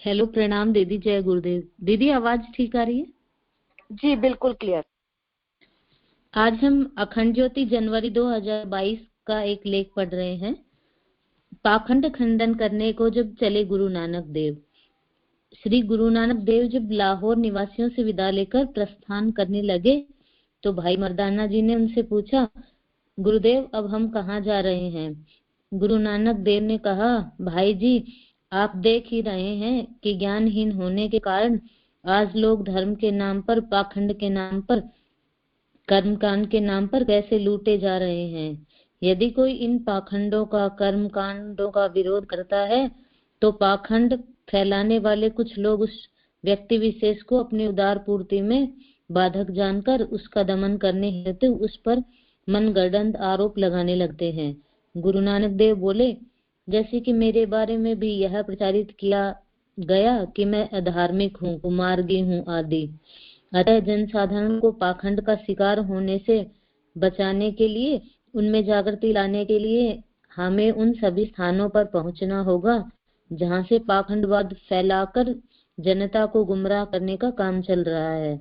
Hello, प्रणाम दीदी। जय गुरुदेव। दीदी आवाज ठीक आ रही है? जी बिल्कुल क्लियर। आज हम अखंड ज्योति जनवरी 2022 का एक लेख पढ़ रहे हैं। पाखंड खंडन करने को जब चले गुरु नानक देव। श्री गुरु नानक देव जब लाहौर निवासियों से विदा लेकर प्रस्थान करने लगे तो भाई मर्दाना जी ने उनसे पूछा, गुरुदेव अब हम कहाँ जा रहे हैं? गुरु नानक देव ने कहा, भाई जी आप देख ही रहे हैं कि ज्ञानहीन होने के कारण आज लोग धर्म के नाम पर, पाखंड के नाम पर, कर्मकांड के नाम पर कैसे लूटे जा रहे हैं। यदि कोई इन पाखंडों का, कर्मकांडों का विरोध करता है तो पाखंड फैलाने वाले कुछ लोग उस व्यक्ति विशेष को अपनी उदार पूर्ति में बाधक जानकर उसका दमन करने हेतु उस पर मनगढ़ंत आरोप लगाने लगते हैं। गुरु नानक देव बोले, जैसे कि मेरे बारे में भी यह प्रचारित किया गया कि मैं अधार्मिक हूँ, कुमार्गी हूँ आदि। अतः जनसाधारण को पाखंड का शिकार होने से बचाने के लिए, उनमें जागृति लाने के लिए हमें उन सभी स्थानों पर पहुंचना होगा जहां से पाखंडवाद फैलाकर जनता को गुमराह करने का काम चल रहा है।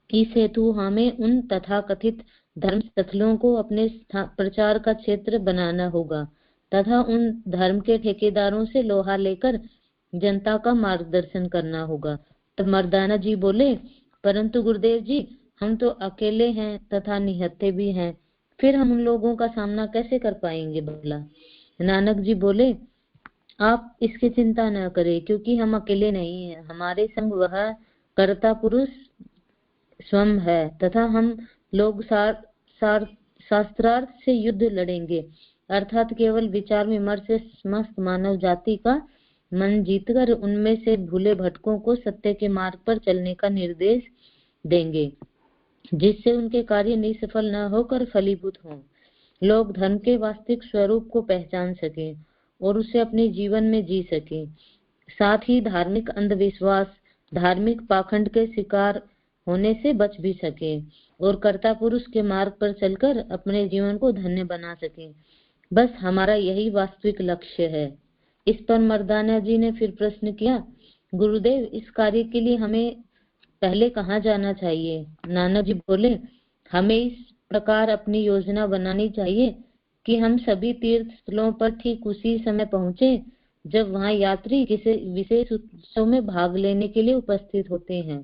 इस हेतु हमें उन तथाकथित धर्म स्थलों को अपने प्रचार का क्षेत्र बनाना होगा तथा उन धर्म के ठेकेदारों से लोहा लेकर जनता का मार्गदर्शन करना होगा। तब मर्दाना जी बोले, परंतु गुरुदेव जी हम तो अकेले हैं तथा निहत्थे भी हैं, फिर हम उन लोगों का सामना कैसे कर पाएंगे भला? नानक जी बोले, आप इसकी चिंता न करें, क्योंकि हम अकेले नहीं हैं। हमारे संग वह कर्ता पुरुष स्वयं है तथा हम लोग शास्त्रार्थ से युद्ध लड़ेंगे, अर्थात केवल विचार विमर्श से समस्त मानव जाति का मन जीतकर उनमें से भूले भटकों को सत्य के मार्ग पर चलने का निर्देश देंगे, जिससे उनके कार्य निष्फल न होकर फलीभूत हों। लोग धर्म के वास्तविक स्वरूप को पहचान सकें और उसे अपने जीवन में जी सकें। साथ ही धार्मिक अंधविश्वास, धार्मिक पाखंड के शिकार होने से बच भी सके और कर्ता पुरुष के मार्ग पर चलकर अपने जीवन को धन्य बना सके। बस हमारा यही वास्तविक लक्ष्य है। इस पर मर्दाना जी ने फिर प्रश्न किया, गुरुदेव इस कार्य के लिए हमें पहले कहाँ जाना चाहिए? नानक जी बोले, हमें इस प्रकार अपनी योजना बनानी चाहिए कि हम सभी तीर्थ स्थलों पर ठीक उसी समय पहुंचे जब वहां यात्री किसी विशेष उत्सव में भाग लेने के लिए उपस्थित होते हैं।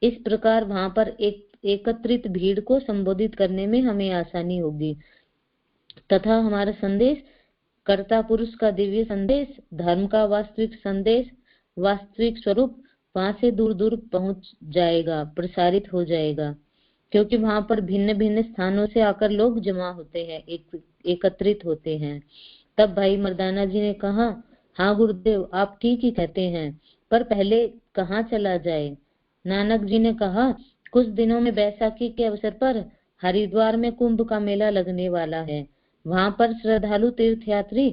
इस प्रकार वहां पर एकत्रित भीड़ को संबोधित करने में हमें आसानी होगी तथा हमारा संदेश, कर्ता पुरुष का दिव्य संदेश, धर्म का वास्तविक संदेश, वास्तविक स्वरूप वहां से दूर दूर पहुंच जाएगा, प्रसारित हो जाएगा, क्योंकि वहां पर भिन्न भिन्न स्थानों से आकर लोग जमा होते हैं, एकत्रित होते हैं। तब भाई मर्दाना जी ने कहा, हाँ गुरुदेव आप ठीक ही कहते हैं, पर पहले कहाँ चला जाए? नानक जी ने कहा, कुछ दिनों में बैसाखी के अवसर पर हरिद्वार में कुंभ का मेला लगने वाला है। वहां पर श्रद्धालु तीर्थयात्री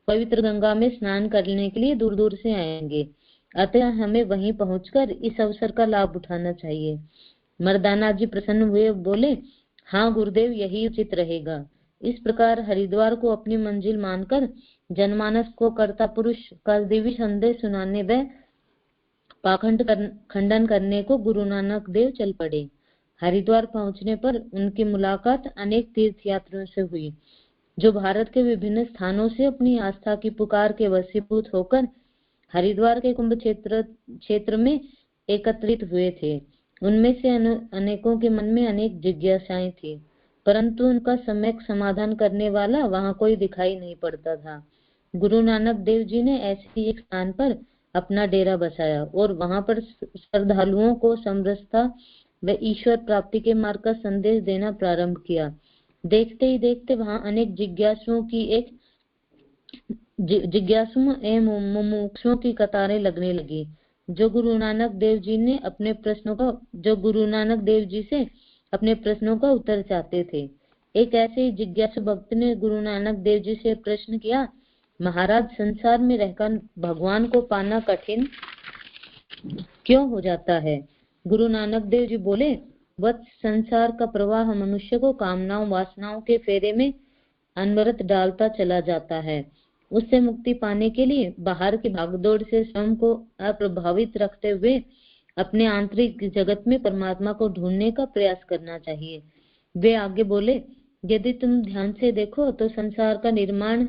पवित्र गंगा में स्नान करने के लिए दूर दूर से आएंगे, अतः हमें वहीं पहुंचकर इस अवसर का लाभ उठाना चाहिए। मर्दाना जी प्रसन्न हुए, बोले, हाँ गुरुदेव यही उचित रहेगा। इस प्रकार हरिद्वार को अपनी मंजिल मानकर जनमानस को कर्ता पुरुष का दिव्य संदेश सुनाने व पाखंड खंडन करने को गुरु नानक देव चल पड़े। हरिद्वार पहुंचने पर उनकी मुलाकात अनेक तीर्थयात्रियों से हुई, जो भारत के विभिन्न स्थानों से अपनी आस्था की पुकार के वशीभूत होकर हरिद्वार के कुंभ क्षेत्र में एकत्रित हुए थे। उनमें से अनेकों के मन में अनेक जिज्ञासाएं थी, परंतु उनका सम्यक समाधान करने वाला वहां कोई दिखाई नहीं पड़ता था। गुरु नानक देव जी ने ऐसे ही एक स्थान पर अपना डेरा बसाया और वहां पर श्रद्धालुओं को समरसता व ईश्वर प्राप्ति के मार्ग का संदेश देना प्रारंभ किया। देखते ही देखते वहां अनेक जिज्ञासुओं एवं मुमुक्षुओं की कतारें लगने लगी, जो गुरु नानक देव जी से अपने प्रश्नों का उत्तर चाहते थे। एक ऐसे ही जिज्ञासु भक्त ने गुरु नानक देव जी से प्रश्न किया, महाराज संसार में रहकर भगवान को पाना कठिन क्यों हो जाता है? गुरु नानक देव जी बोले, वत्स संसार का प्रवाह मनुष्य को कामनाओं वासनाओं के फेरे में अनवरत डालता चला जाता है। उससे मुक्ति पाने के लिए बाहर की भागदौड़ से स्वयं को अप्रभावित रखते हुए अपने आंतरिक जगत में परमात्मा को ढूंढने का प्रयास करना चाहिए। वे आगे बोले, यदि तुम ध्यान से देखो तो संसार का निर्माण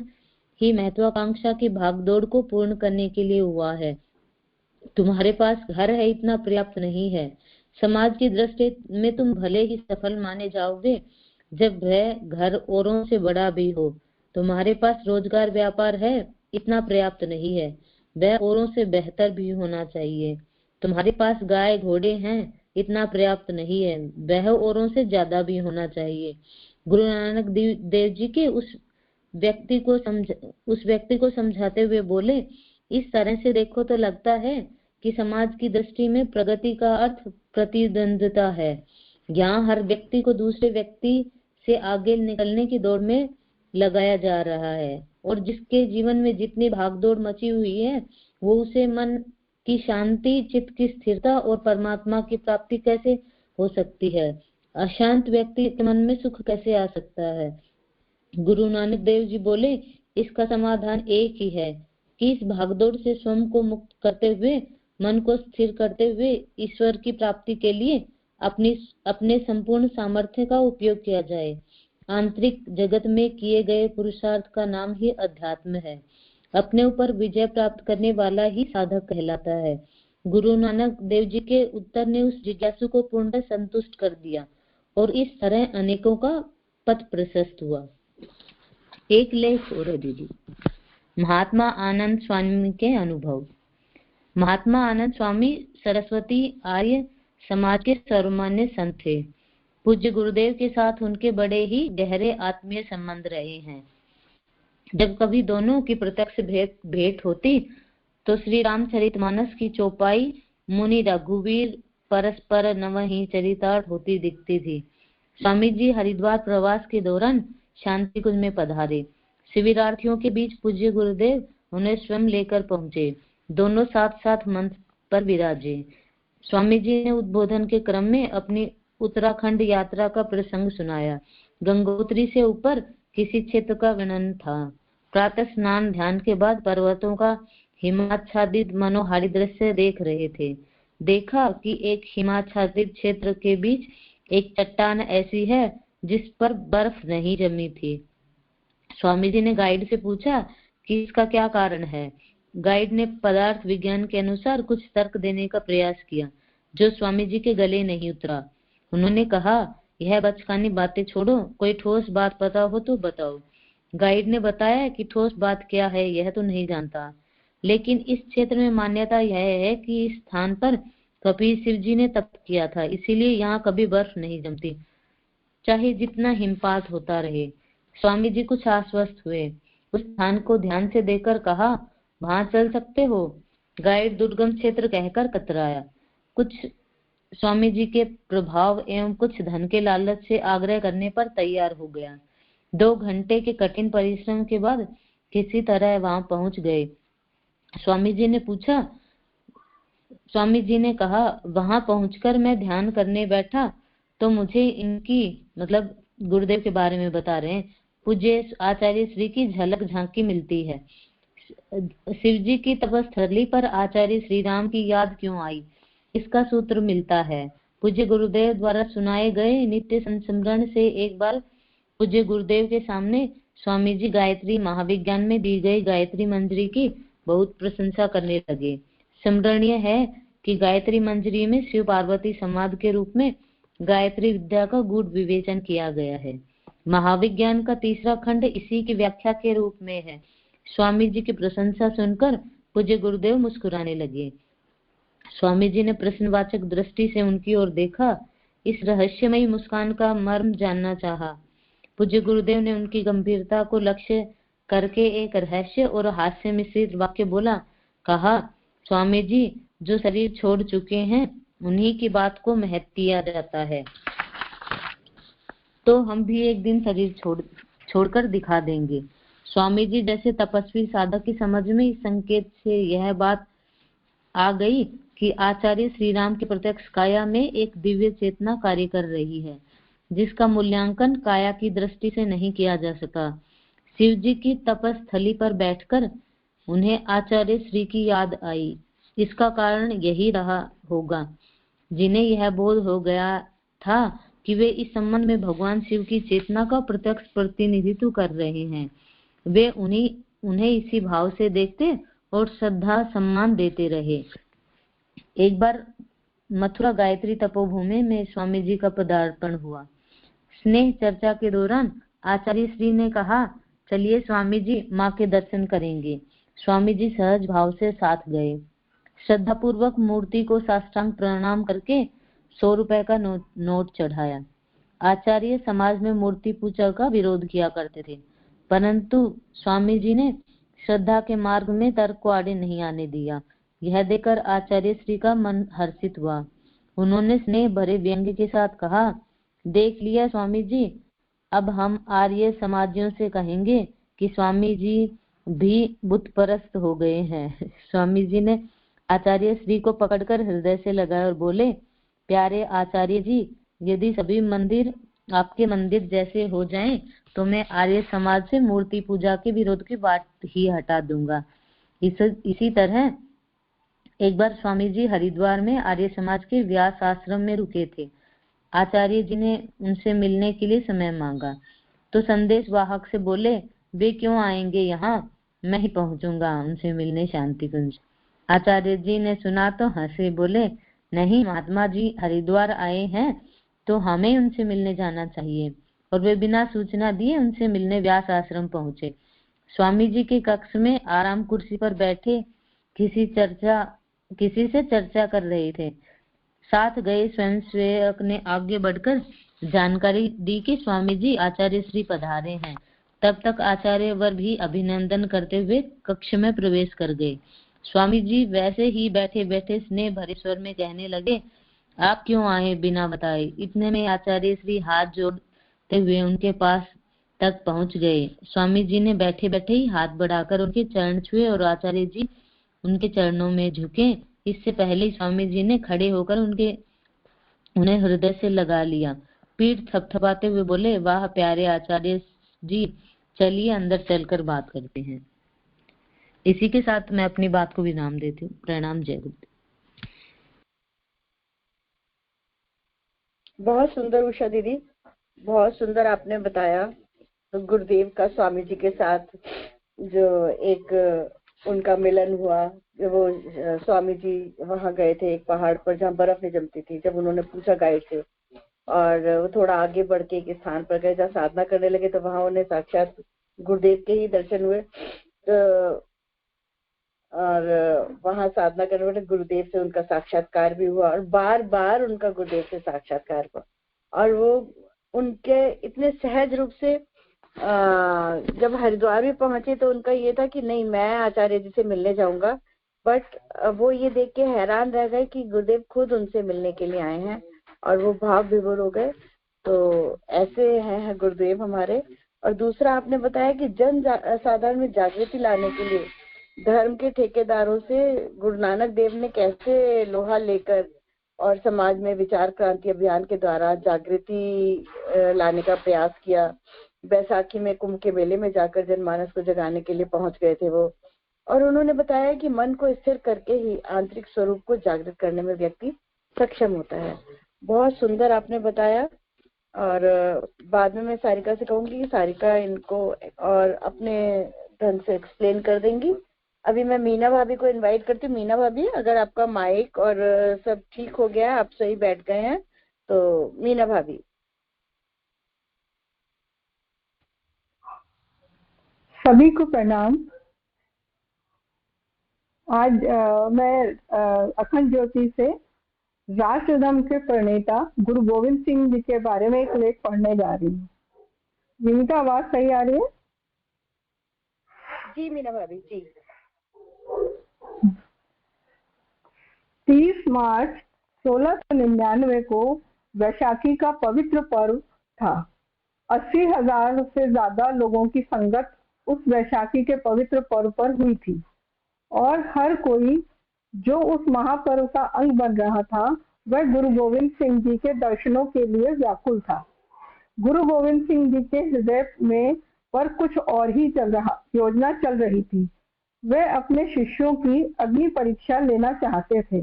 ही महत्वाकांक्षा की भागदौड़ को पूर्ण करने के लिए हुआ है। तुम्हारे पास घर है इतना पर्याप्त नहीं है। समाज की दृष्टि में तुम भले ही सफल माने जाओगे जब वह घर औरों से बड़ा भी हो। तुम्हारे पास रोजगार व्यापार है इतना पर्याप्त नहीं है, वह औरों से बेहतर भी होना चाहिए। तुम्हारे पास गाय घोड़े हैं इतना पर्याप्त नहीं है, वह औरों से ज्यादा भी होना चाहिए। गुरु नानक देव जी के उस व्यक्ति को समझाते हुए बोले, इस तरह से देखो तो लगता है कि समाज की दृष्टि में प्रगति का अर्थ प्रतिद्वंद्विता है। यहाँ हर व्यक्ति को दूसरे व्यक्ति से आगे निकलने की दौड़ में लगाया जा रहा है और जिसके जीवन में जितनी भागदौड़ मची हुई है वो उसे मन की शांति, चित्त की स्थिरता और परमात्मा की प्राप्ति कैसे हो सकती है? अशांत व्यक्ति के मन में सुख कैसे आ सकता है? गुरु नानक देव जी बोले, इसका समाधान एक ही है कि इस भागदौड़ से स्वयं को मुक्त करते हुए, मन को स्थिर करते हुए ईश्वर की प्राप्ति के लिए अपने संपूर्ण सामर्थ्य का उपयोग किया जाए। आंतरिक जगत में किए गए पुरुषार्थ का नाम ही अध्यात्म है। अपने ऊपर विजय प्राप्त करने वाला ही साधक कहलाता है। गुरु नानक देव जी के उत्तर ने उस जिज्ञासु को पूर्णतः संतुष्ट कर दिया और इस तरह अनेकों का पथ प्रशस्त हुआ। एक लेख और दीदी, महात्मा आनंद स्वामी के अनुभव। महात्मा आनंद स्वामी सरस्वती आर्य समाज के सर्वमान्य संत थे। पूज्य गुरुदेव के साथ उनके बड़े ही गहरे आत्मीय संबंध रहे हैं। जब कभी दोनों की प्रत्यक्ष भेंट होती तो श्री रामचरितमानस की चौपाई मुनि रघुवीर परस्पर नवहि चरितार्थ होती दिखती थी। स्वामी जी हरिद्वार प्रवास के दौरान शांति कुंज में पधारे। शिविरार्थियों के बीच पूज्य गुरुदेव उन्हें स्वयं लेकर पहुंचे। दोनों साथ साथ मंच पर विराजे। स्वामी जी ने उद्बोधन के क्रम में अपनी उत्तराखंड यात्रा का प्रसंग सुनाया। गंगोत्री से ऊपर किसी क्षेत्र का वर्णन था। प्रातः स्नान ध्यान के बाद पर्वतों का हिमाच्छादित मनोहारी दृश्य देख रहे थे। देखा कि एक हिमाच्छादित क्षेत्र के बीच एक चट्टान ऐसी है जिस पर बर्फ नहीं जमी थी। स्वामी जी ने गाइड से पूछा कि इसका क्या कारण है। गाइड ने पदार्थ विज्ञान के अनुसार कुछ तर्क देने का प्रयास किया जो स्वामी जी के गले नहीं उतरा। उन्होंने कहा, यह बचकानी बातें छोड़ो, कोई ठोस बात पता हो तो बताओ। गाइड ने बताया कि ठोस बात क्या है यह तो नहीं जानता, लेकिन इस क्षेत्र में मान्यता यह है कि इस स्थान पर कभी शिव जी ने तप किया था, इसीलिए यहाँ कभी बर्फ नहीं जमती, चाहे जितना हिमपात होता रहे। स्वामी जी कुछ आश्वस्त हुए। उस स्थान को ध्यान से देखकर कहा, वहां चल सकते हो। गाइड दुर्गम क्षेत्र कहकर कतराया। कुछ स्वामी जी के प्रभाव एवं कुछ धन के लालच से आग्रह करने पर तैयार हो गया। 2 घंटे के कठिन परिश्रम के बाद किसी तरह वहां पहुंच गए। स्वामी जी ने कहा, वहां पहुंचकर मैं ध्यान करने बैठा तो मुझे इनकी मतलब गुरुदेव के बारे में बता रहे हैं, पूज्य आचार्य श्री की झलक झांकी मिलती है। शिव जी की तपस्थली पर आचार्य श्री राम की याद क्यों आई, इसका सूत्र मिलता है। पूज्य गुरुदेव द्वारा सुनाए गए नित्य संस्मरण से एक बार पूज्य गुरुदेव के सामने स्वामी जी गायत्री महाविज्ञान में दी गई गायत्री मंजरी की बहुत प्रशंसा करने लगे। स्मरणीय है कि गायत्री मंजरी में शिव पार्वती संवाद के रूप में गायत्री विद्या का गूढ़ विवेचन किया गया है। महाविज्ञान का 3रा खंड इसी की व्याख्या के रूप में है। स्वामी जी की प्रशंसा सुनकर पूज्य गुरुदेव मुस्कुराने लगे। स्वामी जी ने प्रश्नवाचक दृष्टि से उनकी ओर देखा। इस रहस्यमयी मुस्कान का मर्म जानना चाहा। पूज्य गुरुदेव ने उनकी गंभीरता को लक्ष्य करके एक रहस्य और हास्य मिश्रित वाक्य बोला। कहा, स्वामी जी जो शरीर छोड़ चुके हैं उन्हीं की बात को महत्व दिया जाता है, तो हम भी एक दिन शरीर छोड़कर दिखा देंगे। स्वामी जी जैसे तपस्वी साधक की समझ में इस संकेत से यह बात आ गई कि आचार्य श्री राम की प्रत्यक्ष काया में एक दिव्य चेतना कार्य कर रही है, जिसका मूल्यांकन काया की दृष्टि से नहीं किया जा सका। शिव जी की तपस्थली पर बैठकर उन्हें आचार्य श्री की याद आई। इसका कारण यही रहा होगा। जिन्हें यह बोध हो गया था कि वे इस संबंध में भगवान शिव की चेतना का प्रत्यक्ष प्रतिनिधित्व कर रहे हैं, वे उन्हें इसी भाव से देखते और श्रद्धा सम्मान देते रहे। एक बार मथुरा गायत्री तपोभूमि में स्वामी जी का पदार्पण हुआ। स्नेह चर्चा के दौरान आचार्य श्री ने कहा, चलिए स्वामी जी माँ के दर्शन करेंगे। स्वामी जी सहज भाव से साथ गए। श्रद्धा पूर्वक मूर्ति को साष्टांग प्रणाम करके 100 रुपए का नोट चढ़ाया। आचार्य समाज में मूर्ति पूजा का विरोध किया करते थे, परंतु स्वामी जी ने श्रद्धा के मार्ग में तर्क को आड़े नहीं आने दिया। यह देखकर आचार्य श्री का मन हर्षित हुआ। उन्होंने स्नेह भरे व्यंग्य के साथ कहा, देख लिया स्वामी जी, अब हम आर्य समाजियों से कहेंगे कि स्वामी जी भी बुत परस्त हो गए हैं। स्वामी जी ने आचार्य श्री को पकड़कर हृदय से लगाया और बोले, प्यारे आचार्य जी, यदि सभी मंदिर आपके मंदिर जैसे हो जाएं, तो मैं आर्य समाज से मूर्ति पूजा के विरोध की बात ही हटा दूंगा। इसी तरह एक बार स्वामी जी हरिद्वार में आर्य समाज के व्यास आश्रम में रुके थे। आचार्य जी ने उनसे मिलने के लिए समय मांगा तो संदेश वाहक से बोले, वे क्यों आएंगे यहाँ, मैं ही पहुंचूंगा उनसे मिलने शांति कुंज। आचार्य जी ने सुना तो हंसे, बोले, नहीं, महात्मा जी हरिद्वार आए हैं तो हमें उनसे मिलने जाना चाहिए। और वे बिना सूचना दिए उनसे मिलने व्यास आश्रम पहुंचे। स्वामी जी के कक्ष में आराम कुर्सी पर बैठे किसी से चर्चा कर रहे थे। साथ गए स्वयं सेवक ने आगे बढ़कर जानकारी दी कि स्वामी जी आचार्य श्री पधारे हैं। तब तक आचार्य वर भी अभिनंदन करते हुए कक्ष में प्रवेश कर गए। स्वामी जी वैसे ही बैठे बैठे स्नेह भरे स्वर में कहने लगे, आप क्यों आए बिना बताए। इतने में आचार्य श्री हाथ जोड़ते हुए उनके पास तक पहुंच गए। स्वामी जी ने बैठे बैठे ही हाथ बढ़ाकर उनके चरण छुए और आचार्य जी उनके चरणों में झुके। इससे पहले स्वामी जी ने खड़े होकर उन्हें हृदय से लगा लिया। पीठ थपथपाते हुए बोले, वाह प्यारे आचार्य जी, चलिए अंदर चलकर बात करते हैं। इसी के साथ मैं अपनी बात को विराम देती हूँ। प्रणाम, जय गुरुदेव। बहुत सुंदर उषा दीदी, बहुत सुंदर आपने बताया गुरुदेव का स्वामी जी के साथ जो एक उनका मिलन हुआ। वो स्वामी जी वहां गए थे एक पहाड़ पर जहाँ बर्फ नहीं जमती थी। जब उन्होंने पूछा गाइड से, और वो थोड़ा आगे बढ़ के एक स्थान पर गए जहाँ साधना करने लगे, तो वहां उन्हें साक्षात गुरुदेव के ही दर्शन हुए। और वहां साधना करने वाले गुरुदेव से उनका साक्षात्कार भी हुआ, और बार बार उनका गुरुदेव से साक्षात्कार हुआ। और वो उनके इतने सहज रूप से जब हरिद्वार में पहुंचे तो उनका ये था कि नहीं, मैं आचार्य जी से मिलने जाऊंगा। बट वो ये देख के हैरान रह गए कि गुरुदेव खुद उनसे मिलने के लिए आए हैं, और वो भाव विभोर हो गए। तो ऐसे हैं गुरुदेव हमारे। और दूसरा आपने बताया कि जन साधारण में जागृति लाने के लिए धर्म के ठेकेदारों से गुरु नानक देव ने कैसे लोहा लेकर और समाज में विचार क्रांति अभियान के द्वारा जागृति लाने का प्रयास किया। बैसाखी में कुंभ के मेले में जाकर जनमानस को जगाने के लिए पहुंच गए थे वो। और उन्होंने बताया कि मन को स्थिर करके ही आंतरिक स्वरूप को जागृत करने में व्यक्ति सक्षम होता है। बहुत सुंदर आपने बताया। और बाद में मैं सारिका से कहूंगी कि सारिका इनको और अपने ढंग से एक्सप्लेन कर देंगी। अभी मैं मीना भाभी को इनवाइट करती हूँ। मीना भाभी, अगर आपका माइक और सब ठीक हो गया, आप सही बैठ गए हैं, तो मीना भाभी। सभी को प्रणाम। आज मैं अखंड ज्योति से राष्ट्रधर्म के प्रणेता गुरु गोविंद सिंह जी के बारे में एक लेख पढ़ने जा रही हूँ। जिनका आवाज सही आ रही है? जी मीना भाभी जी। 30 मार्च 1699 को वैशाखी का पवित्र पर्व था। 80,000 से ज्यादा लोगों की संगत उस वैशाखी के पवित्र पर्व पर हुई थी, और हर कोई जो उस महापर्व का अंग बन रहा था वह गुरु गोविंद सिंह जी के दर्शनों के लिए व्याकुल था। गुरु गोविंद सिंह जी के हृदय में पर कुछ और ही योजना चल रही थी। वे अपने शिष्यों की अग्नि परीक्षा लेना चाहते थे।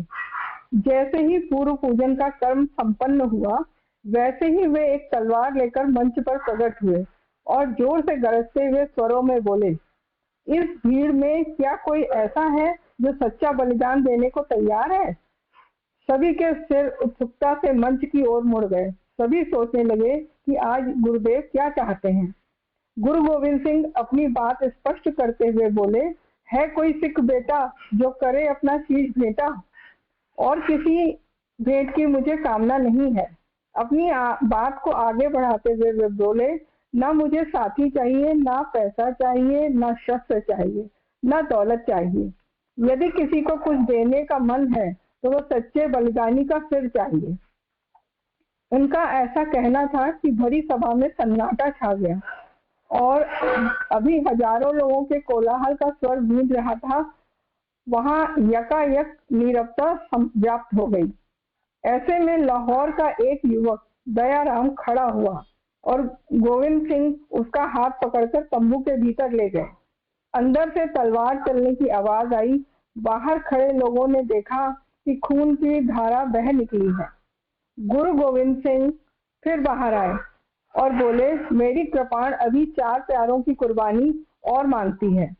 जैसे ही पूर्व पूजन का कर्म संपन्न हुआ, वैसे ही वे एक तलवार लेकर मंच पर प्रकट हुए और जोर से गरजते हुए स्वरों में बोले, इस भीड़ में क्या कोई ऐसा है जो सच्चा बलिदान देने को तैयार है? सभी के सिर उत्सुकता से मंच की ओर मुड़ गए। सभी सोचने लगे कि आज गुरुदेव क्या चाहते हैं। गुरु गोविंद सिंह अपनी बात स्पष्ट करते हुए बोले, है कोई सिख बेटा जो करे अपना शीश भेंटा? और किसी भेंट की मुझे कामना नहीं है। अपनी बात को आगे बढ़ाते हुए वे बोले, ना मुझे साथी चाहिए, ना पैसा चाहिए, ना शस्त्र चाहिए, ना दौलत चाहिए। यदि किसी को कुछ देने का मन है तो वो सच्चे बलिदानी का सिर चाहिए। उनका ऐसा कहना था कि भरी सभा में सन्नाटा छा गया और अभी हजारों लोगों के कोलाहल का स्वर गूंज रहा था, वहां यकायक नीरवता व्याप्त हो गई। ऐसे में लाहौर का एक युवक दयाराम खड़ा हुआ और गोविंद सिंह उसका हाथ पकड़कर तंबू के भीतर ले गए। अंदर से तलवार चलने की आवाज आई। बाहर खड़े लोगों ने देखा कि खून की धारा बह निकली है। गुरु गोविंद सिंह फिर बाहर आए और बोले, मेरी कृपाण अभी 4 प्यारों की कुर्बानी और मांगती है।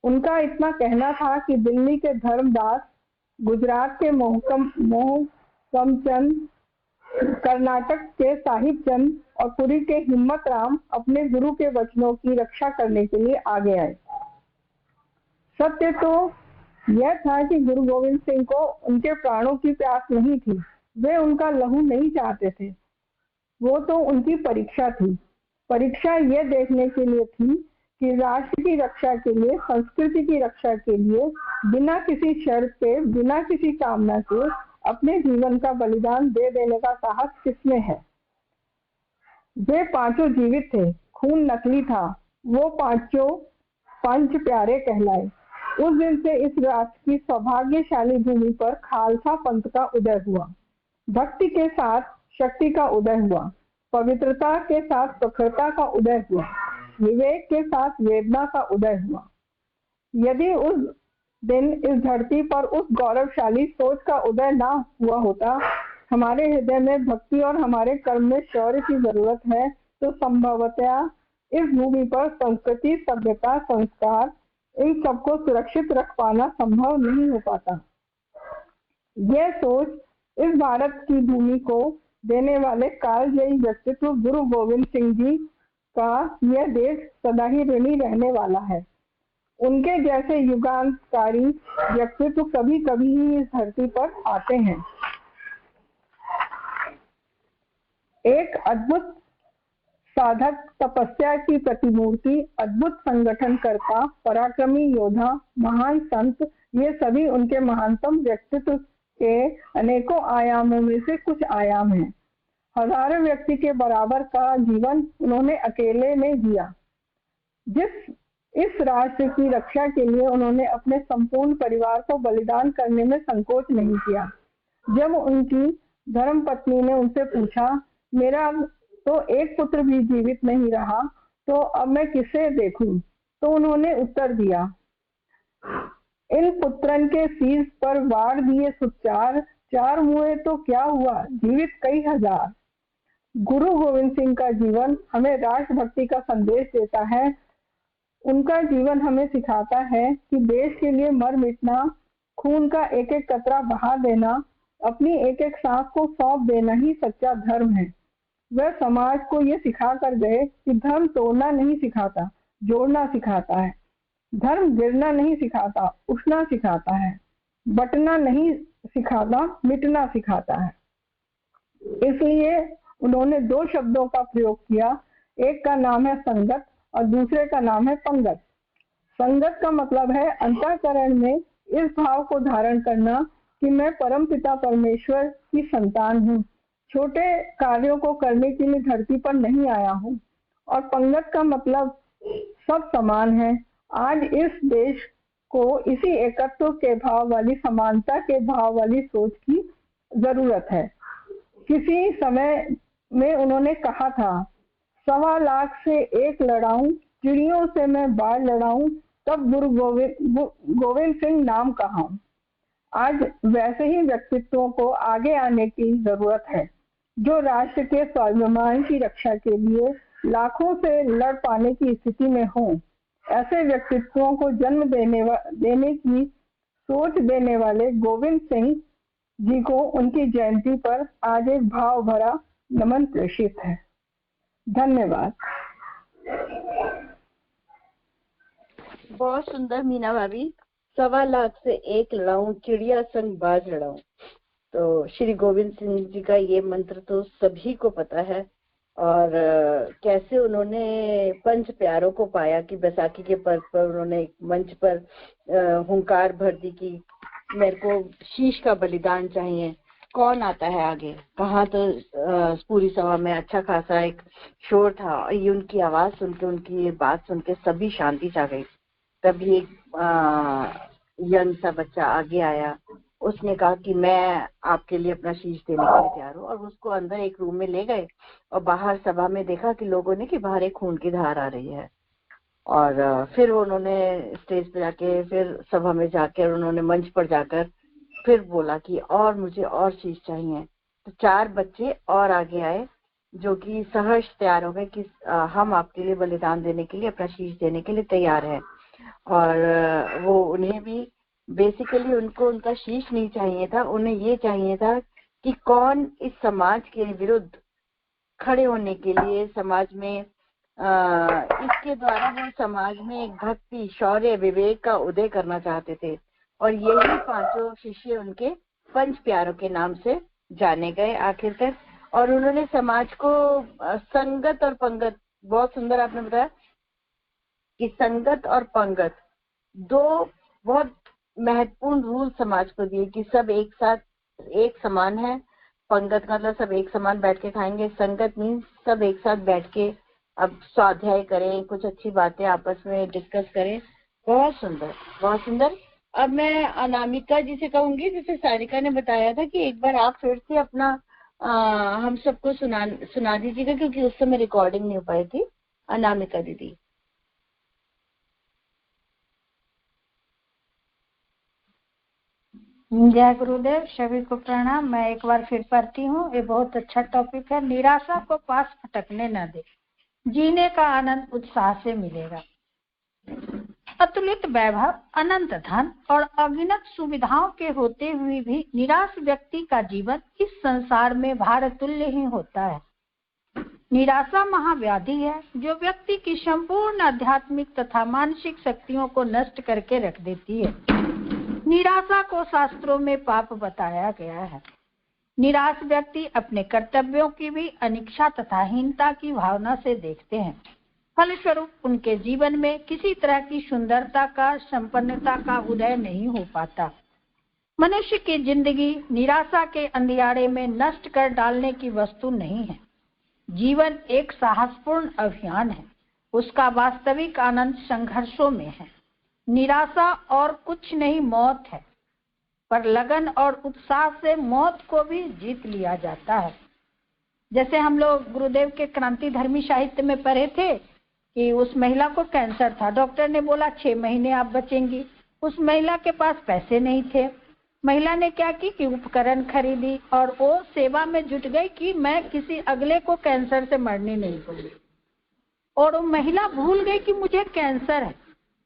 उनका इतना कहना था कि दिल्ली के धर्मदास, गुजरात के मोहकमचंद, कर्नाटक के साहिब चंद और पुरी के हिम्मत राम अपने गुरु के वचनों की रक्षा करने के लिए आगे आए। सत्य तो यह था कि गुरु गोविंद सिंह को उनके प्राणों की प्यास नहीं थी। वे उनका लहू नहीं चाहते थे। वो तो उनकी परीक्षा थी। परीक्षा यह देखने के लिए थी कि राष्ट्र की रक्षा के लिए, संस्कृति की रक्षा के लिए बिना किसी शर्त के, बिना किसी कामना के अपने जीवन का बलिदान दे देने का साहस किसमें है। वे पांचों जीवित थे, खून नकली था। वो पांचों पंच प्यारे कहलाए। उस दिन से इस राष्ट्र की सौभाग्यशाली भूमि पर खालसा पंथ का उदय हुआ। भक्ति के साथ शक्ति का उदय हुआ, पवित्रता के साथ प्रखरता का उदय हुआ, विवेक के साथ वेदना का उदय हुआ। यदि उस दिन इस धरती पर उस गौरवशाली सोच का उदय ना हुआ होता, हमारे हृदय में भक्ति और हमारे कर्म में शौर्य की जरूरत है, तो संभवतः इस भूमि पर संस्कृति, सभ्यता, संस्कार, इन सबको सुरक्षित रख पाना संभव नहीं हो पाता। यह सोच इस भारत की भूमि को देने वाले कालजयी व्यक्तित्व गुरु गोविंद सिंह जी का यह देश सदा ही ऋणी रहने वाला है। उनके जैसे युगांतकारी व्यक्तित्व कभी कभी ही इस धरती पर आते हैं। एक अद्भुत साधक, तपस्या की प्रतिमूर्ति, अद्भुत संगठनकर्ता, पराक्रमी योद्धा, महान संत, ये सभी उनके महानतम व्यक्तित्व के अनेकों आयामों में से कुछ आयाम हैं। हजारों व्यक्ति के बराबर का जीवन उन्होंने अकेले में जिया। इस राष्ट्र की रक्षा के लिए उन्होंने अपने संपूर्ण परिवार को बलिदान करने में संकोच नहीं किया। जब उनकी धर्मपत्नी ने उनसे पूछा, मेरा तो एक पुत्र भी जीवित नहीं रहा, तो अब मैं किसे देखूं? तो उन्होंने उत्तर दिया, इन पुत्रन के शीश पर वार दिए सुचार, 4 हुए तो क्या हुआ, जीवित कई हजार। गुरु गोविंद सिंह का जीवन हमें राष्ट्रभक्ति का संदेश देता है। उनका जीवन हमें सिखाता है कि देश के लिए मर मिटना, खून का एक एक कतरा बहा देना, अपनी एक एक सांस को सौंप देना ही सच्चा धर्म है। वह समाज को ये सिखा कर गए कि धर्म तोड़ना नहीं सिखाता, जोड़ना सिखाता है। धर्म गिरना नहीं सिखाता, उठना सिखाता है। बटना नहीं सिखाता, मिटना सिखाता है। इसलिए उन्होंने 2 शब्दों का प्रयोग किया। एक का नाम है संगत और दूसरे का नाम है पंगत। संगत का मतलब है अंतःकरण में इस भाव को धारण करना कि मैं परमपिता परमेश्वर की संतान हूँ, छोटे कार्यों को करने के लिए धरती पर नहीं आया हूँ। और पंगत का मतलब सब समान है। आज इस देश को इसी एकत्व के भाव वाली, समानता के भाव वाली सोच की जरूरत है। किसी समय में उन्होंने कहा था, 1.25 लाख से 1 लड़ाऊं चिड़ियों से मैं बाढ़ लड़ाऊं, तब गुरु गोविंद सिंह नाम कहाऊं। आज वैसे ही व्यक्तित्वों को आगे आने की जरूरत है जो राष्ट्र के स्वाभिमान की रक्षा के लिए लाखों से लड़ पाने की स्थिति में हों। ऐसे व्यक्तित्वों को जन्म देने की सोच देने वाले गोविंद सिंह जी को उनकी जयंती पर आज एक भाव भरा नमन प्रेषित है। धन्यवाद। बहुत सुंदर मीना भाभी। 1.25 लाख से एक लड़ाऊं, चिड़िया संग बाज लड़ाऊं। तो श्री गोविंद सिंह जी का ये मंत्र तो सभी को पता है। और कैसे उन्होंने पंच प्यारों को पाया कि बैसाखी के पर्व पर उन्होंने मंच पर हुंकार भर दी कि मेरे को शीश का बलिदान चाहिए। कौन आता है आगे? कहाँ तो पूरी सभा में अच्छा खासा एक शोर था और ये उनकी आवाज सुन के, उनकी ये बात सुन के सभी शांति छा गई। तभी एक यंग सा बच्चा आगे आया, उसने कहा कि मैं आपके लिए अपना शीश देने के लिए तैयार हूँ, और उसको अंदर एक रूम में ले गए और बाहर सभा में देखा कि लोगों ने कि बाहर एक खून की धार आ रही है। और फिर उन्होंने स्टेज पे जाके, फिर सभा में जाकर उन्होंने मंच पर जाकर फिर बोला कि और मुझे और शीश चाहिए। तो 4 बच्चे और आगे आए जो कि सहर्ष तैयार हो गए कि हम आपके लिए बलिदान देने के लिए, अपना शीश देने के लिए तैयार है। और वो उन्हें भी बेसिकली उनको उनका शीश नहीं चाहिए था, उन्हें ये चाहिए था कि कौन इस समाज के विरुद्ध खड़े होने के लिए, समाज में इसके द्वारा वो समाज में एक भक्ति, शौर्य, विवेक का उदय करना चाहते थे। और यही 5 शिष्य उनके पंच प्यारों के नाम से जाने गए आखिरकार। और उन्होंने समाज को संगत और पंगत, बहुत सुंदर आपने बताया कि संगत और पंगत 2 बहुत महत्वपूर्ण रूल समाज को दिए कि सब एक साथ एक समान है। पंगत मतलब सब एक समान बैठ के खाएंगे, संगत मीन्स सब एक साथ बैठ के अब स्वाध्याय करें, कुछ अच्छी बातें आपस में डिस्कस करें। बहुत सुंदर, बहुत सुंदर। अब मैं अनामिका जी से कहूंगी, जैसे सारिका ने बताया था कि एक बार आप फिर से अपना हम सबको सुना दीजिएगा, क्योंकि उस समय रिकॉर्डिंग नहीं हो पाई थी। अनामिका दीदी। जय गुरुदेव, सभी को प्रणाम। मैं एक बार फिर पढ़ती हूँ। ये बहुत अच्छा टॉपिक है। निराशा को पास फटकने न दे, जीने का आनंद उत्साह से मिलेगा। अतुलित वैभव, अनंत धन और अगिनत सुविधाओं के होते हुए भी निराश व्यक्ति का जीवन इस संसार में भारतुल्य ही होता है। निराशा महाव्याधि है जो व्यक्ति की संपूर्ण आध्यात्मिक तथा मानसिक शक्तियों को नष्ट करके रख देती है। निराशा को शास्त्रों में पाप बताया गया है। निराश व्यक्ति अपने कर्तव्यों की भी अनिच्छा तथा हीनता की भावना से देखते हैं। फलस्वरूप उनके जीवन में किसी तरह की सुंदरता का, संपन्नता का उदय नहीं हो पाता। मनुष्य की जिंदगी निराशा के अंधियारे में नष्ट कर डालने की वस्तु नहीं है। जीवन एक साहसपूर्ण अभियान है। उसका वास्तविक आनंद संघर्षों में है। निराशा और कुछ नहीं, मौत है। पर लगन और उत्साह से मौत को भी जीत लिया जाता है। जैसे हम लोग गुरुदेव के क्रांति धर्मी साहित्य में पढ़े थे कि उस महिला को कैंसर था। डॉक्टर ने बोला 6 महीने आप बचेंगी। उस महिला के पास पैसे नहीं थे। महिला ने क्या की कि उपकरण खरीदी और वो सेवा में जुट गई कि मैं किसी अगले को कैंसर से मरने नहीं दूंगी। और वो महिला भूल गई कि मुझे कैंसर है।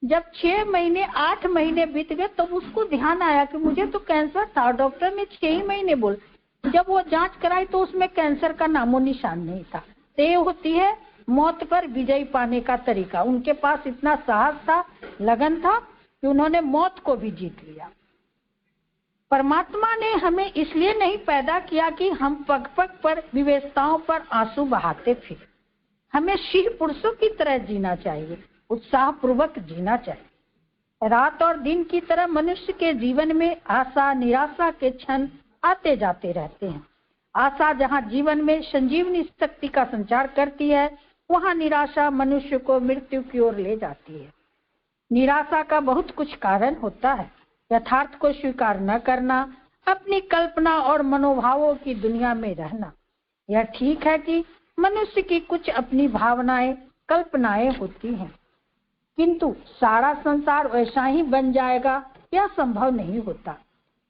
जब 6 महीने 8 महीने बीत गए तब उसको ध्यान आया कि मुझे तो कैंसर था। डॉक्टर ने 6 ही महीने बोला। जब वो जांच कराई तो उसमें कैंसर का नामो निशान नहीं था। तो ये होती है मौत पर विजय पाने का तरीका। उनके पास इतना साहस था, लगन था कि उन्होंने मौत को भी जीत लिया। परमात्मा ने हमें इसलिए नहीं पैदा किया कि हम पग पग पर विवेचताओं पर आंसू बहाते फिर। हमें सिंह पुरुषों की तरह जीना चाहिए, उत्साह पूर्वक जीना चाहिए। रात और दिन की तरह मनुष्य के जीवन में आशा निराशा के क्षण आते जाते रहते हैं। आशा जहाँ जीवन में संजीवनी शक्ति का संचार करती है, वहाँ निराशा मनुष्य को मृत्यु की ओर ले जाती है। निराशा का बहुत कुछ कारण होता है। यथार्थ को स्वीकार न करना, अपनी कल्पना और मनोभावों की दुनिया में रहना। यह ठीक है कि मनुष्य की कुछ अपनी भावनाएं, कल्पनाएं होती हैं, किंतु सारा संसार वैसा ही बन जाएगा यह संभव नहीं होता।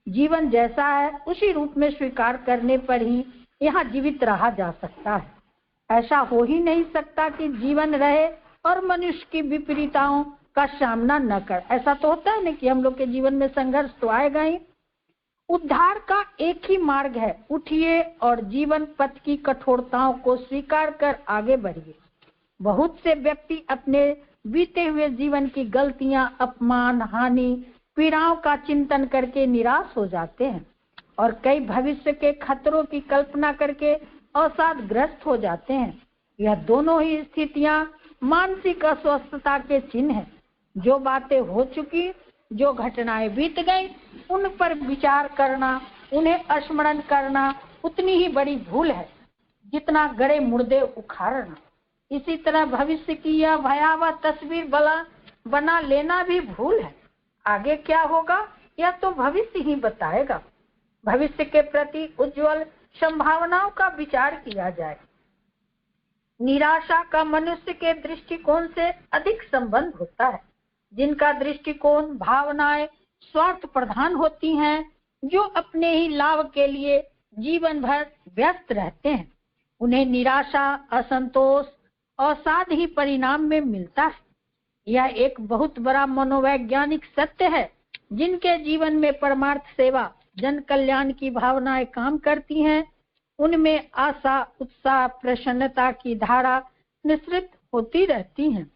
जीवन जैसा है उसी रूप में स्वीकार करने पर ही यहाँ जीवित रहा जा सकता है। ऐसा हो ही नहीं सकता कि जीवन रहे और मनुष्य की विपरीतताओं का सामना न कर। ऐसा तो होता है ना कि हम लोग के जीवन में संघर्ष तो आएगा ही। उद्धार का एक ही मार्ग है, उठिए और जीवन पथ की कठोरताओं को स्वीकार कर आगे बढ़िए। बहुत से व्यक्ति अपने बीते हुए जीवन की गलतियां, अपमान, हानि, पीड़ाओं का चिंतन करके निराश हो जाते हैं और कई भविष्य के खतरों की कल्पना करके अवसादग्रस्त हो जाते हैं। यह दोनों ही स्थितियां मानसिक अस्वस्थता के चिन्ह हैं। जो बातें हो चुकी, जो घटनाएं बीत गई, उन पर विचार करना, उन्हें स्मरण करना उतनी ही बड़ी भूल है जितना गड़े मुर्दे उखाड़ना। इसी तरह भविष्य की यह भयावह तस्वीर बना लेना भी भूल है। आगे क्या होगा यह तो भविष्य ही बताएगा। भविष्य के प्रति उज्जवल संभावनाओं का विचार किया जाए। निराशा का मनुष्य के दृष्टिकोण से अधिक संबंध होता है। जिनका दृष्टिकोण, भावनाएं स्वार्थ प्रधान होती हैं, जो अपने ही लाभ के लिए जीवन भर व्यस्त रहते हैं, उन्हें निराशा, असंतोष, अवसाद ही परिणाम में मिलता है। यह एक बहुत बड़ा मनोवैज्ञानिक सत्य है। जिनके जीवन में परमार्थ सेवा, जन कल्याण की भावनाएं काम करती हैं, उनमें आशा, उत्साह, प्रसन्नता की धारा निश्चित होती रहती हैं।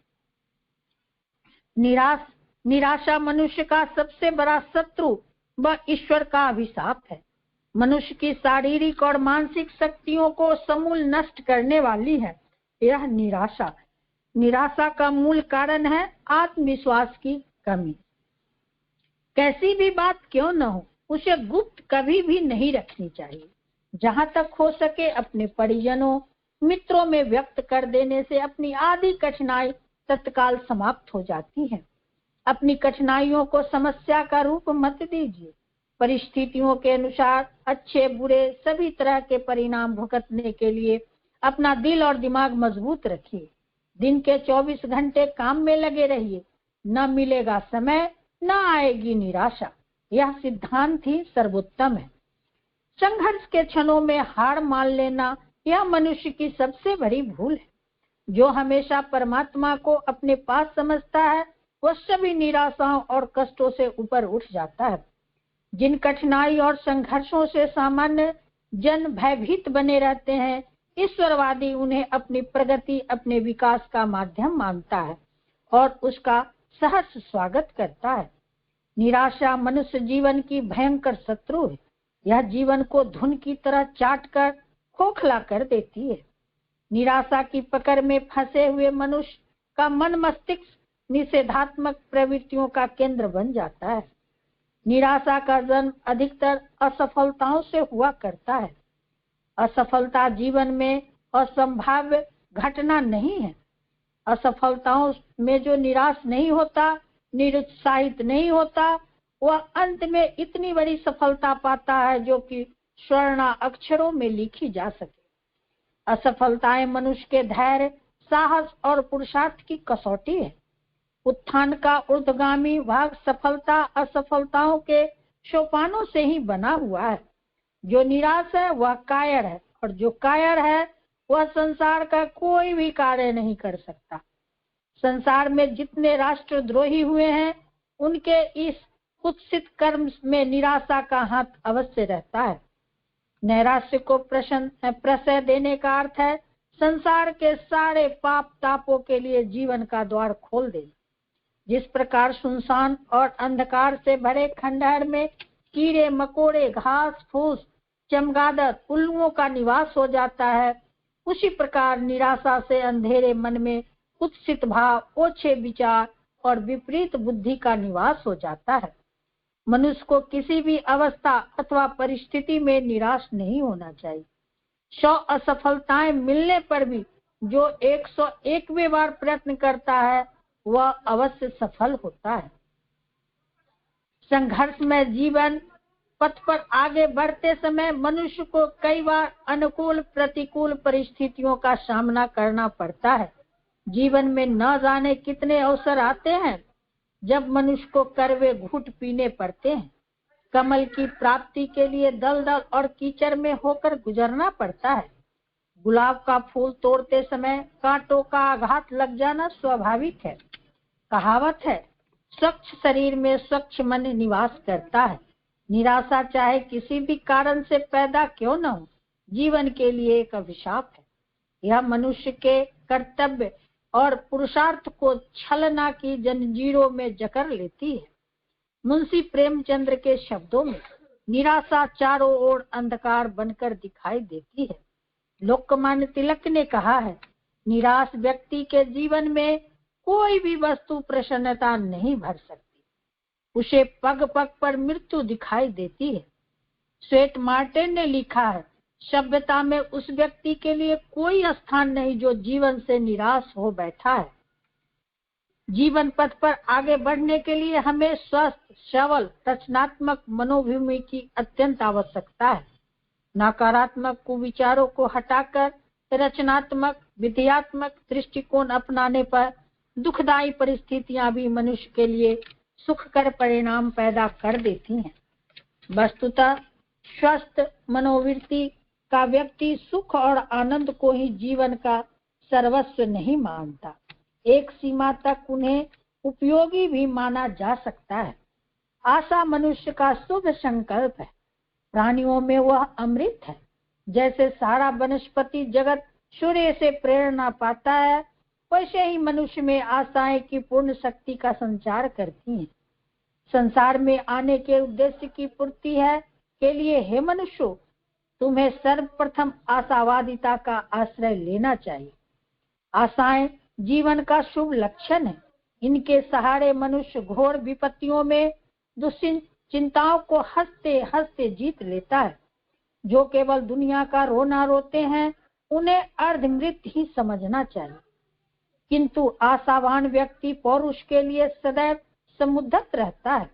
निराशा मनुष्य का सबसे बड़ा शत्रु व ईश्वर का अभिशाप है। मनुष्य की शारीरिक और मानसिक शक्तियों को समूल नष्ट करने वाली है यह निराशा। निराशा का मूल कारण है आत्मविश्वास की कमी। कैसी भी बात क्यों न हो, उसे गुप्त कभी भी नहीं रखनी चाहिए। जहां तक हो सके अपने परिजनों, मित्रों में व्यक्त कर देने से अपनी आधी कठिनाई तत्काल समाप्त हो जाती है। अपनी कठिनाइयों को समस्या का रूप मत दीजिए। परिस्थितियों के अनुसार अच्छे बुरे सभी तरह के परिणाम भुगतने के लिए अपना दिल और दिमाग मजबूत रखिए। दिन के 24 घंटे काम में लगे रहिए। न मिलेगा समय, न आएगी निराशा। यह सिद्धांत ही सर्वोत्तम है। संघर्ष के क्षणों में हार मान लेना यह मनुष्य की सबसे बड़ी भूल है। जो हमेशा परमात्मा को अपने पास समझता है वह सभी निराशाओं और कष्टों से ऊपर उठ जाता है। जिन कठिनाई और संघर्षों से सामान्य जन भयभीत बने रहते हैं, ईश्वरवादी उन्हें अपनी प्रगति, अपने विकास का माध्यम मानता है और उसका सहर्ष स्वागत करता है। निराशा मनुष्य जीवन की भयंकर शत्रु है। यह जीवन को धुन की तरह चाटकर खोखला कर देती है। निराशा की पकड़ में फंसे हुए मनुष्य का मन मस्तिष्क निषेधात्मक प्रवृत्तियों का केंद्र बन जाता है। निराशा का जन्म अधिकतर असफलताओं से हुआ करता है। असफलता जीवन में असंभाव्य घटना नहीं है। असफलताओं में जो निराश नहीं होता, निरुत्साहित नहीं होता, वह अंत में इतनी बड़ी सफलता पाता है जो कि स्वर्ण अक्षरों में लिखी जा सके। असफलताएं मनुष्य के धैर्य, साहस और पुरुषार्थ की कसौटी है। उत्थान का ऊर्ध्वगामी भाग सफलता असफलताओं के सोपानों से ही बना हुआ है। जो निराश है वह कायर है और जो कायर है वह संसार का कोई भी कार्य नहीं कर सकता। संसार में जितने राष्ट्रद्रोही हुए हैं उनके इस कुत्सित कर्म में निराशा का हाथ अवश्य रहता है। नैराश्य को प्रशय देने का अर्थ है संसार के सारे पाप तापों के लिए जीवन का द्वार खोल देना। जिस प्रकार सुनसान और अंधकार से भरे खंडहर में कीड़े मकोड़े, घास फूस, चमगादड़, उल्लुओं का निवास हो जाता है, उसी प्रकार निराशा से अंधेरे मन में कुत्सित भाव, ओछे विचार और विपरीत बुद्धि का निवास हो जाता है। मनुष्य को किसी भी अवस्था अथवा परिस्थिति में निराश नहीं होना चाहिए। 100 असफलताएं मिलने पर भी जो 101वें बार प्रयत्न करता है वह अवश्य सफल होता है। संघर्ष में जीवन पथ पर आगे बढ़ते समय मनुष्य को कई बार अनुकूल प्रतिकूल परिस्थितियों का सामना करना पड़ता है। जीवन में न जाने कितने अवसर आते हैं जब मनुष्य को कड़वे घूंट पीने पड़ते हैं। कमल की प्राप्ति के लिए दलदल और कीचड़ में होकर गुजरना पड़ता है। गुलाब का फूल तोड़ते समय कांटों का आघात लग जाना स्वाभाविक है। कहावत है, स्वच्छ शरीर में स्वच्छ मन निवास करता है। निराशा चाहे किसी भी कारण से पैदा क्यों न हो, जीवन के लिए एक अभिशाप है। यह मनुष्य के कर्तव्य और पुरुषार्थ को छलना की जंजीरों में जकड़ लेती है। मुंशी प्रेमचंद्र के शब्दों में निराशा चारों ओर अंधकार बनकर दिखाई देती है। लोकमान्य तिलक ने कहा है, निराश व्यक्ति के जीवन में कोई भी वस्तु प्रसन्नता नहीं भर सकती, उसे पग पग पर मृत्यु दिखाई देती है। स्वेट मार्टिन ने लिखा है, सभ्यता में उस व्यक्ति के लिए कोई स्थान नहीं जो जीवन से निराश हो बैठा है। जीवन पथ पर आगे बढ़ने के लिए हमें स्वस्थ, सबल, रचनात्मक मनोभूमि की अत्यंत आवश्यकता है। नकारात्मक कुविचारों को हटाकर रचनात्मक, विधेयात्मक दृष्टिकोण अपनाने पर दुखदायी परिस्थितियां भी मनुष्य के लिए सुखकर परिणाम पैदा कर देती हैं। वस्तुतः स्वस्थ मनोवृत्ति का व्यक्ति सुख और आनंद को ही जीवन का सर्वस्व नहीं मानता। एक सीमा तक उन्हें उपयोगी भी माना जा सकता है। आशा मनुष्य का शुभ संकल्प है। प्राणियों में वह अमृत है। जैसे सारा वनस्पति जगत सूर्य से प्रेरणा पाता है, वैसे ही मनुष्य में आशाएं की पूर्ण शक्ति का संचार करती हैं। संसार में आने के उद्देश्य की पूर्ति है के लिए हे मनुष्यों, तुम्हें सर्वप्रथम आशावादिता का आश्रय लेना चाहिए। आशाएं जीवन का शुभ लक्षण है। इनके सहारे मनुष्य घोर विपत्तियों में दुश्चिंताओं को हंसते हंसते जीत लेता है। जो केवल दुनिया का रोना रोते हैं, उन्हें अर्धमृत ही समझना चाहिए। किंतु आशावान व्यक्ति पौरुष के लिए सदैव समुद्रत रहता है।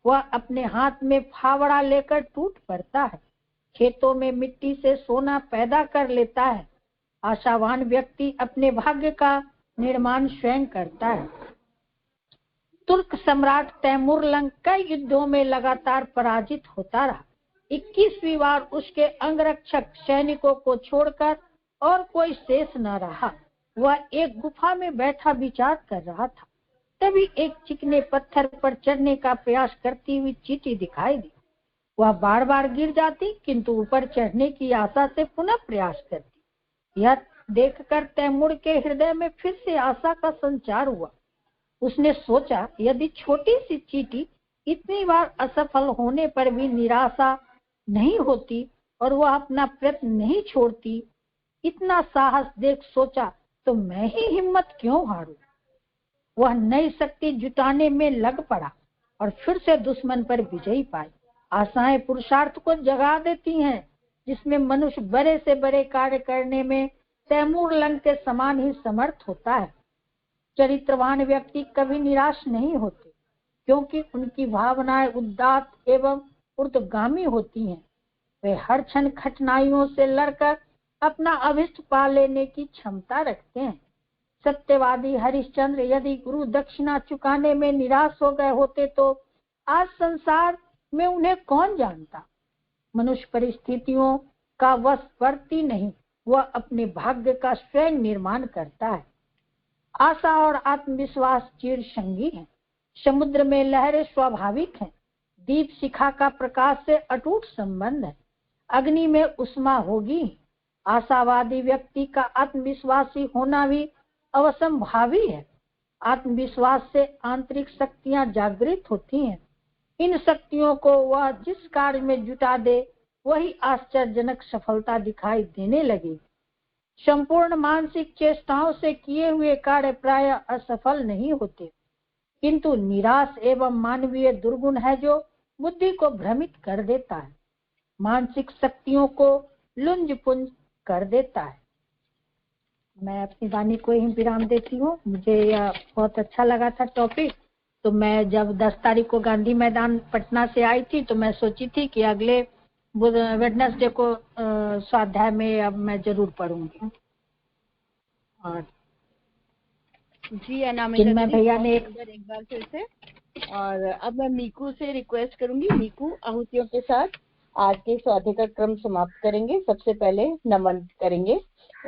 वह अपने हाथ में फावड़ा लेकर टूट पड़ता है, खेतों में मिट्टी से सोना पैदा कर लेता है। आशावान व्यक्ति अपने भाग्य का निर्माण स्वयं करता है। तुर्क सम्राट तैमूरलंग कई युद्धों में लगातार पराजित होता रहा। 21वीं बार उसके अंगरक्षक सैनिकों को छोड़कर और कोई शेष न रहा। वह एक गुफा में बैठा विचार कर रहा था, तभी एक चिकने पत्थर पर चढ़ने का प्रयास करती हुई चींटी दिखाई दी। वह बार बार गिर जाती, किंतु ऊपर चढ़ने की आशा से पुनः प्रयास करती। यह देखकर तैमूर के हृदय में फिर से आशा का संचार हुआ। उसने सोचा, यदि छोटी सी चींटी इतनी बार असफल होने पर भी निराशा नहीं होती और वह अपना प्रयत्न नहीं छोड़ती, इतना साहस देख सोचा तो मैं ही हिम्मत क्यों हारूं। वह नई शक्ति जुटाने में लग पड़ा और फिर से दुश्मन पर विजयी पाई। आशाएं पुरुषार्थ को जगा देती हैं, जिसमें मनुष्य बड़े से बड़े कार्य करने में तैमूरलंग के समान ही समर्थ होता है। चरित्रवान व्यक्ति कभी निराश नहीं होते, क्योंकि उनकी भावनाएं उदात्त एवं ऊर्ध्वगामी होती हैं। वे हर क्षण कठिनाइयों से लड़कर अपना अभिष्ट पा लेने की क्षमता रखते हैं। सत्यवादी हरिश्चंद्र यदि गुरु दक्षिणा चुकाने में निराश हो गए होते तो आज संसार में उन्हें कौन जानता। मनुष्य परिस्थितियों का वश वर्ती नहीं, वह अपने भाग्य का स्वयं निर्माण करता है। आशा और आत्मविश्वास चिर संगी है। समुद्र में लहरें स्वाभाविक हैं। दीप शिखा का प्रकाश से अटूट संबंध है। अग्नि में उष्मा होगी। आशावादी व्यक्ति का आत्मविश्वासी होना भी अवश्यंभावी है। आत्मविश्वास से आंतरिक शक्तियां जागृत होती हैं। इन शक्तियों को वह जिस कार्य में जुटा दे, वही आश्चर्यजनक सफलता दिखाई देने लगेगी। संपूर्ण मानसिक चेष्टाओं से किए हुए कार्य प्राय असफल नहीं होते, किंतु निराश एवं मानवीय दुर्गुण है जो बुद्धि को भ्रमित कर देता है, मानसिक शक्तियों को लुंज पुंज कर देता है। मैं अपनी वाणी को ही विराम देती हूँ। मुझे यह बहुत अच्छा लगा था टॉपिक। तो मैं जब 10 तारीख को गांधी मैदान पटना से आई थी तो मैं सोची थी कि अगले वेडनेसडे को स्वाध्याय में अब मैं जरूर पढ़ूंगी। और जी अनामिका जिनमें दीदी, भैया ने एक बार फिर से। और अब मैं मीकू से रिक्वेस्ट करूंगी, मीकू आहुतियों के साथ आज के स्वाध्याय का क्रम समाप्त करेंगे। सबसे पहले नमन करेंगे।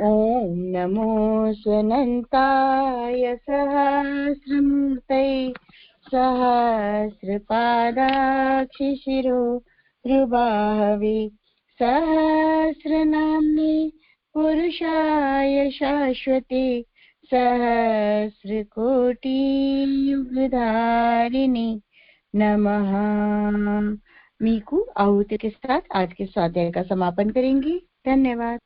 ओम नमो स्वनंताय सहस्रमूर्तये सहस्रपादाक्षिशिरो रुबाहवे सहस्रनाम्ने पुरुषाय शाश्वते सहस्रकोटियुगधारिणे नमः। मीकू आहुति के साथ आज के स्वाध्याय का समापन करेंगी। धन्यवाद।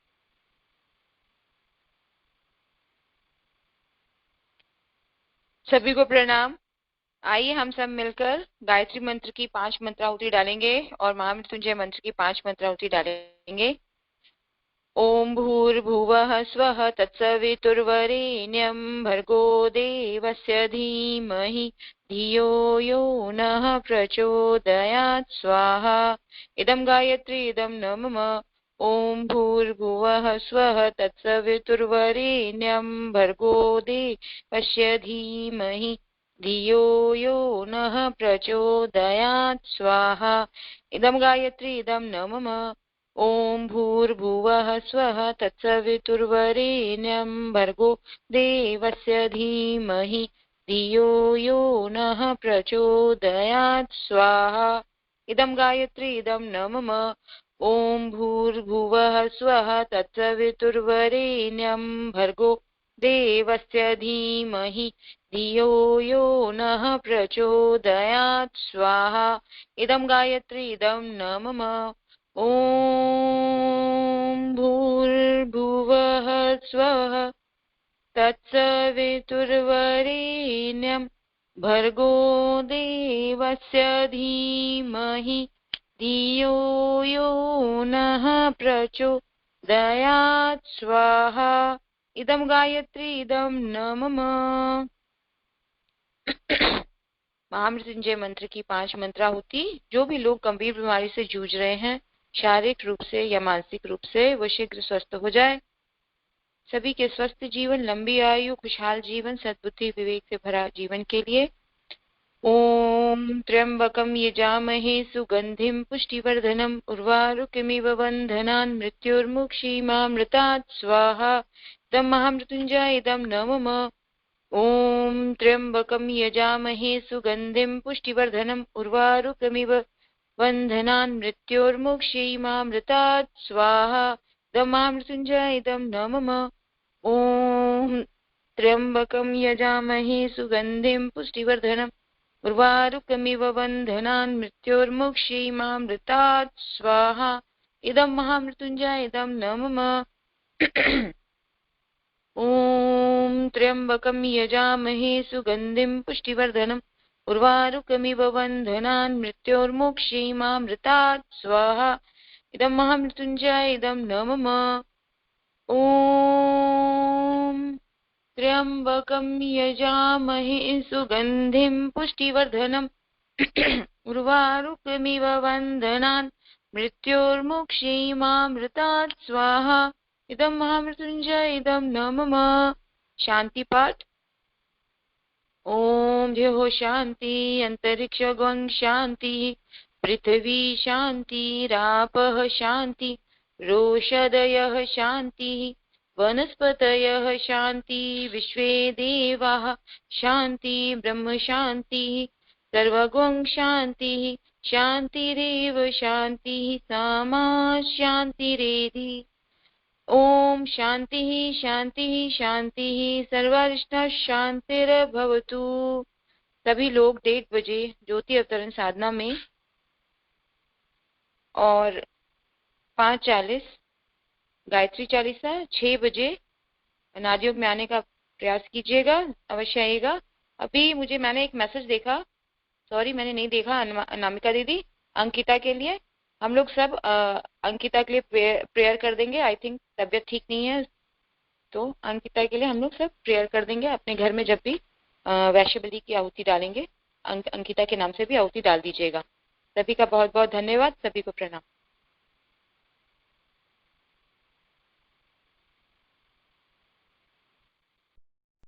सभी को प्रणाम। आइए हम सब मिलकर गायत्री मंत्र की 5 मंत्राहुति डालेंगे और महामृत्युंजय मंत्र की 5 मंत्राहुति डालेंगे। ओम भूर्भुवः स्वः तत्सवितुर्वरेण्यं भर्गो देवस्य धीमहि धियो यो नः प्रचोदयात् स्वाहा। इदं गायत्री इदं न मम। ओम भूर्भुवः स्वः तत्सवितुर्वरेण्यं भर्गो देवस्य धीमहि धियो यो नः प्रचोदयात् स्वाहा। इदं गायत्री इदं न मम। ओम भूर्भुवः स्वः तत्सवितुर्वरेण्यं भर्गो देवस्य धीमहि धियो यो नः प्रचोदयात् स्वाहा। इदं गायत्री इदं न मम। ओम भूर्भुवः स्वः तत्सवितुर्वरेण्यं भर्गो देवस्य धीमहि धियो यो नः प्रचोदयात् स्वाहा। इदं गायत्री इदं न मम। ओम भूर्भुवः स्वः तत्सवितुर्वरेण्यं भर्गो देवस्य धीमहि धियो यो नः प्रचोदयात् स्वाहा। इदं गायत्री इदं न मम। महामृत्युंजय मंत्र की 5 मंत्राहुति। जो भी लोग गंभीर बीमारी से जूझ रहे हैं, शारीरिक रूप से या मानसिक रूप से, वो शीघ्र स्वस्थ हो जाए। सभी के स्वस्थ जीवन, लंबी आयु, खुशहाल जीवन, सद्बुद्धि विवेक से भरा जीवन के लिए ओम त्र्यंबकं यजामहे सुगंधिं पुष्टिवर्धनम् उर्वारुकमिव बन्धनान् मृत्युर्मुक्षीमामृतात् स्वाहा। इदं महामृत्युंजय इदं न मम। ओम त्र्यंबकं यजामहे सुगंधिं पुष्टिवर्धनम् उर्वारुकमिव बन्धनान् मृत्युर्मुक्षीमामृतात् स्वाहा। इदं महामृत्युंजय इदं न मम। ओम त्र्यंबकं यजामहे सुगंधिं पुष्टिवर्धनम् उर्वारुकमिव बन्धनान् मृत्युर्मुक्षीमामृतात् स्वाहा। इदं महामृत्युंजय इदं न मम। ओम त्र्यंबकं यजामहे सुगंधिं पुष्टिवर्धनम् उर्वारुकमिव बन्धनान् मृत्युर्मुक्षीमामृतात् स्वाहा। इदं महामृत्युंजय इदं न मम। ओम त्र्यंबकं यजामहे सुगंधिं पुष्टिवर्धनम् उर्वारुकमिव बन्धनान् मृत्युर्मुक्षीमामृतात् स्वाहा। इदं महामृत्युंजय इदं न मम। शांति पाठ। ओम द्यौः शांति अंतरिक्षगं शांति पृथ्वी शांति रापः शांति रोषदयः शांति वनस्पतयः शांति विश्वे देवाः शांति ब्रह्म शांति सर्वगं शांति शांतिरेव शांति सामा शांतिरेधि। ओम शांति शांति शांति सर्वारिष्टा शांतिर्भवतु। सभी लोग 1:30 बजे ज्योति अवतरण साधना में और 5:40 गायत्री चालीसा, 6 बजे नादयोग में आने का प्रयास कीजिएगा। अवश्य आइएगा। अभी मैंने एक मैसेज देखा, सॉरी मैंने नहीं देखा, अनामिका दीदी, अंकिता के लिए हम लोग सब अंकिता के लिए प्रेयर कर देंगे। आई थिंक तबीयत ठीक नहीं है, तो अंकिता के लिए हम लोग सब प्रेयर कर देंगे। अपने घर में जब भी वैश्य बलि की आहुति डालेंगे, अंकिता के नाम से भी आहुति डाल दीजिएगा। सभी का बहुत बहुत धन्यवाद। सभी को प्रणाम।